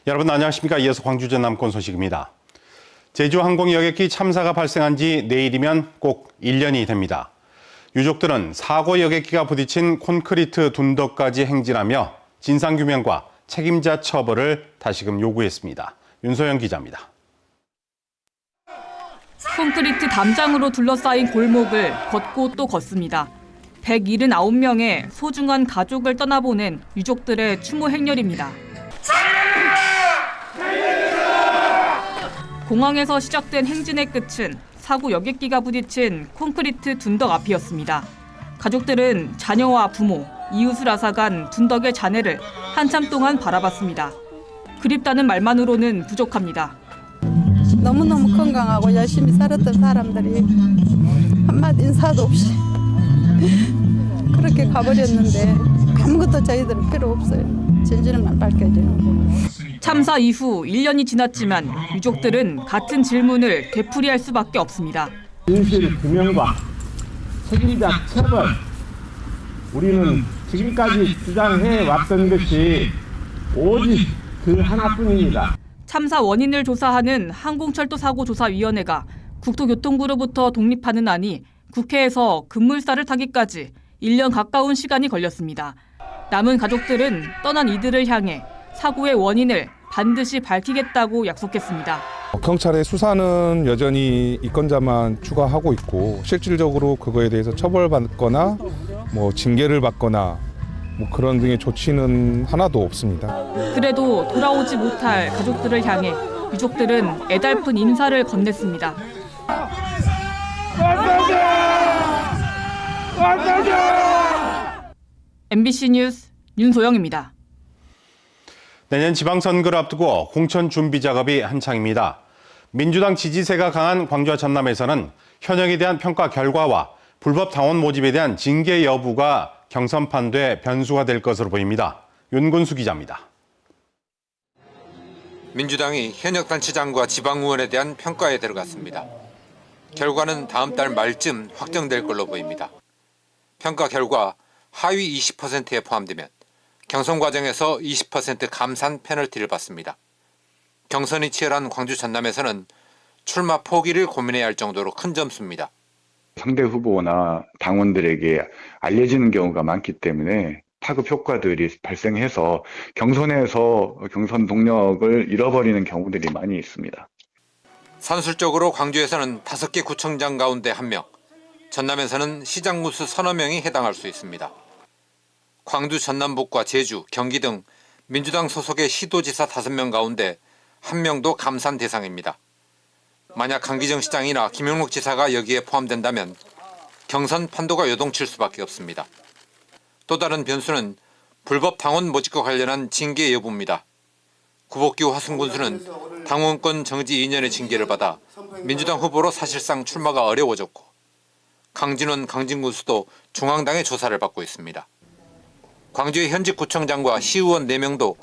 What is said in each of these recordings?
여러분 안녕하십니까? 이어서 광주 전남권 소식입니다. 제주항공 여객기 참사가 발생한 지 내일이면 꼭 1년이 됩니다. 유족들은 사고 여객기가 부딪힌 콘크리트 둔덕까지 행진하며 진상규명과 책임자 처벌을 다시금 요구했습니다. 윤소영 기자입니다. 콘크리트 담장으로 둘러싸인 골목을 걷고 또 걷습니다. 179명의 소중한 가족을 떠나보낸 유족들의 추모 행렬입니다. 공항에서 시작된 행진의 끝은 사고 여객기가 부딪힌 콘크리트 둔덕 앞이었습니다. 가족들은 자녀와 부모, 이웃을 앗아간 둔덕의 잔해를 한참 동안 바라봤습니다. 그립다는 말만으로는 부족합니다. 너무너무 건강하고 열심히 살았던 사람들이 한마디 인사도 없이 그렇게 가버렸는데 아무것도 저희들은 필요 없어요. 진실만 밝혀지는 거. 참사 이후 1년이 지났지만 유족들은 같은 질문을 되풀이할 수밖에 없습니다. 진실 규명과 책임자 처벌, 우리는 지금까지 주장해 왔던 것이 오직 그 하나뿐입니다. 참사 원인을 조사하는 항공철도사고조사위원회가 국토교통부로부터 독립하는 안이 국회에서 급물살을 타기까지 1년 가까운 시간이 걸렸습니다. 남은 가족들은 떠난 이들을 향해 사고의 원인을 반드시 밝히겠다고 약속했습니다. 경찰의 수사는 여전히 이권자만 추가하고 있고 실질적으로 그거에 대해서 처벌받거나 징계를 받거나 그런 등의 조치는 하나도 없습니다. 그래도 돌아오지 못할 가족들을 향해 유족들은 애달픈 인사를 건넸습니다. MBC 뉴스 윤소영입니다. 내년 지방선거를 앞두고 공천 준비 작업이 한창입니다. 민주당 지지세가 강한 광주와 전남에서는 현역에 대한 평가 결과와 불법 당원 모집에 대한 징계 여부가 경선판도의 변수가 될 것으로 보입니다. 윤근수 기자입니다. 민주당이 현역 단체장과 지방의원에 대한 평가에 들어갔습니다. 결과는 다음 달 말쯤 확정될 걸로 보입니다. 평가 결과 하위 20%에 포함되면 경선 과정에서 20% 감산 페널티를 받습니다. 경선이 치열한 광주 전남에서는 출마 포기를 고민해야 할 정도로 큰 점수입니다. 상대 후보나 당원들에게 알려지는 경우가 많기 때문에 파급 효과들이 발생해서 경선에서 경선 동력을 잃어버리는 경우들이 많이 있습니다. 산술적으로 광주에서는 5개 구청장 가운데 1명, 전남에서는 시장 구수 서너 명이 해당할 수 있습니다. 광주 전남북과 제주, 경기 등 민주당 소속의 시도지사 5명 가운데 1명도 감산 대상입니다. 만약 강기정 시장이나 김용록 지사가 여기에 포함된다면 경선 판도가 요동칠 수밖에 없습니다. 또 다른 변수는 불법 당원 모집과 관련한 징계 여부입니다. 구복규 화순군수는 당원권 정지 2년의 징계를 받아 민주당 후보로 사실상 출마가 어려워졌고, 강진원, 강진군수도 중앙당의 조사를 받고 있습니다. 광주의 현직 구청장과 시의원 4명도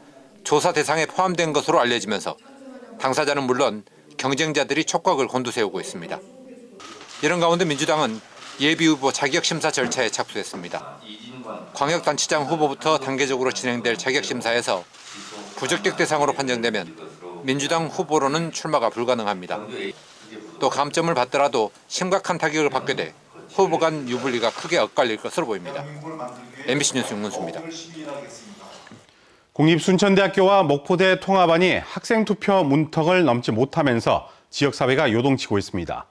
조사 대상에 포함된 것으로 알려지면서 당사자는 물론 경쟁자들이 촉각을 곤두세우고 있습니다. 이런 가운데 민주당은 예비후보 자격심사 절차에 착수했습니다. 광역단체장 후보부터 단계적으로 진행될 자격심사에서 부적격 대상으로 판정되면 민주당 후보로는 출마가 불가능합니다. 또 감점을 받더라도 심각한 타격을 받게 돼 후보 간 유불리가 크게 엇갈릴 것으로 보입니다. MBC 뉴스 윤근수입니다. 국립순천대학교와 목포대 통합안이 학생투표 문턱을 넘지 못하면서 지역사회가 요동치고 있습니다.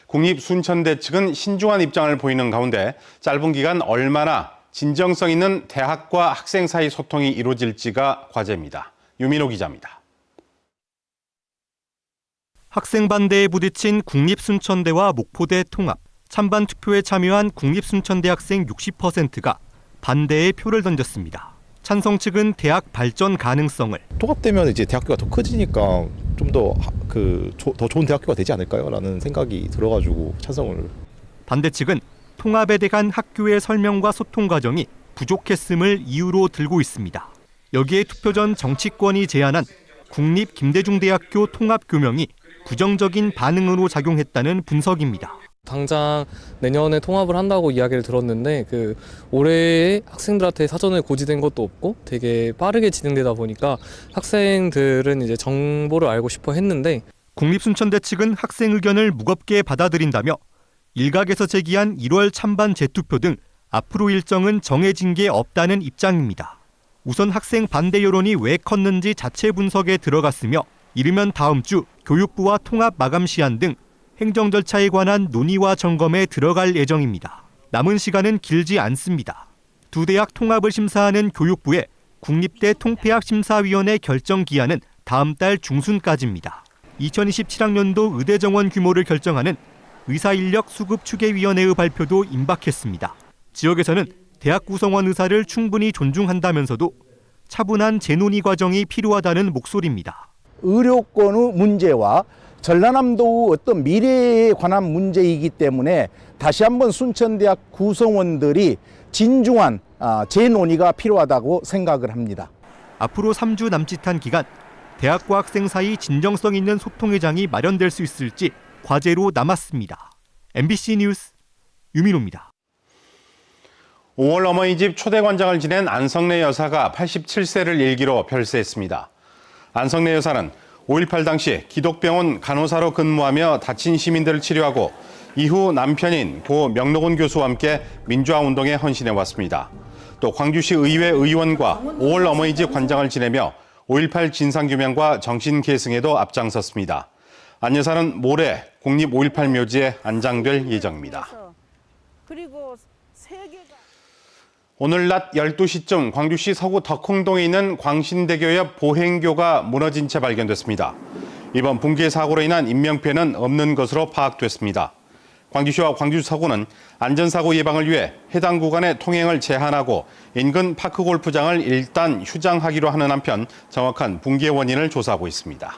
국립순천대 측은 신중한 입장을 보이는 가운데 짧은 기간 얼마나 진정성 있는 대학과 학생 사이 소통이 이루어질지가 과제입니다. 유민호 기자입니다. 학생 반대에 부딪힌 국립순천대와 목포대 통합. 찬반 투표에 참여한 국립순천대 학생 60%가 반대의 표를 던졌습니다. 찬성 측은 대학 발전 가능성을 통합되면 이제 대학교가 더 커지니까 좀 더 좋은 대학교가 되지 않을까요? 라는 생각이 들어가지고 찬성을. 반대 측은 통합에 대한 학교의 설명과 소통 과정이 부족했음을 이유로 들고 있습니다. 여기에 투표 전 정치권이 제안한 국립 김대중대학교 통합 교명이 부정적인 반응으로 작용했다는 분석입니다. 당장 내년에 통합을 한다고 이야기를 들었는데 올해 학생들한테 사전에 고지된 것도 없고 되게 빠르게 진행되다 보니까 학생들은 이제 정보를 알고 싶어 했는데 국립순천대 측은 학생 의견을 무겁게 받아들인다며 일각에서 제기한 1월 찬반 재투표 등 앞으로 일정은 정해진 게 없다는 입장입니다. 우선 학생 반대 여론이 왜 컸는지 자체 분석에 들어갔으며 이르면 다음 주 교육부와 통합 마감 시한 등 행정 절차에 관한 논의와 점검에 들어갈 예정입니다. 남은 시간은 길지 않습니다. 두 대학 통합을 심사하는 교육부의 국립대 통폐학심사위원회 결정 기한은 다음 달 중순까지입니다. 2027학년도 의대 정원 규모를 결정하는 의사인력 수급추계위원회의 발표도 임박했습니다. 지역에서는 대학 구성원 의사를 충분히 존중한다면서도 차분한 재논의 과정이 필요하다는 목소리입니다. 의료권의 문제와 전라남도의 어떤 미래에 관한 문제이기 때문에 다시 한번 순천대학 구성원들이 진중한 재논의가 필요하다고 생각을 합니다. 앞으로 3주 남짓한 기간, 대학과 학생 사이 진정성 있는 소통의 장이 마련될 수 있을지 과제로 남았습니다. MBC 뉴스 유민호입니다. 5월 어머니집 초대관장을 지낸 안성래 여사가 87세를 일기로 별세했습니다. 안성래 여사는 5.18 당시 기독병원 간호사로 근무하며 다친 시민들을 치료하고 이후 남편인 고 명록훈 교수와 함께 민주화운동에 헌신해왔습니다. 또 광주시 의회 의원과 5월 어머니집 관장을 지내며 5.18 진상규명과 정신계승에도 앞장섰습니다. 안 여사는 모레 국립 5.18 묘지에 안장될 예정입니다. 오늘 낮 12시쯤 광주시 서구 덕홍동에 있는 광신대교 옆 보행교가 무너진 채 발견됐습니다. 이번 붕괴 사고로 인한 인명피해는 없는 것으로 파악됐습니다. 광주시와 광주서구는 안전사고 예방을 위해 해당 구간의 통행을 제한하고 인근 파크골프장을 일단 휴장하기로 하는 한편 정확한 붕괴 원인을 조사하고 있습니다.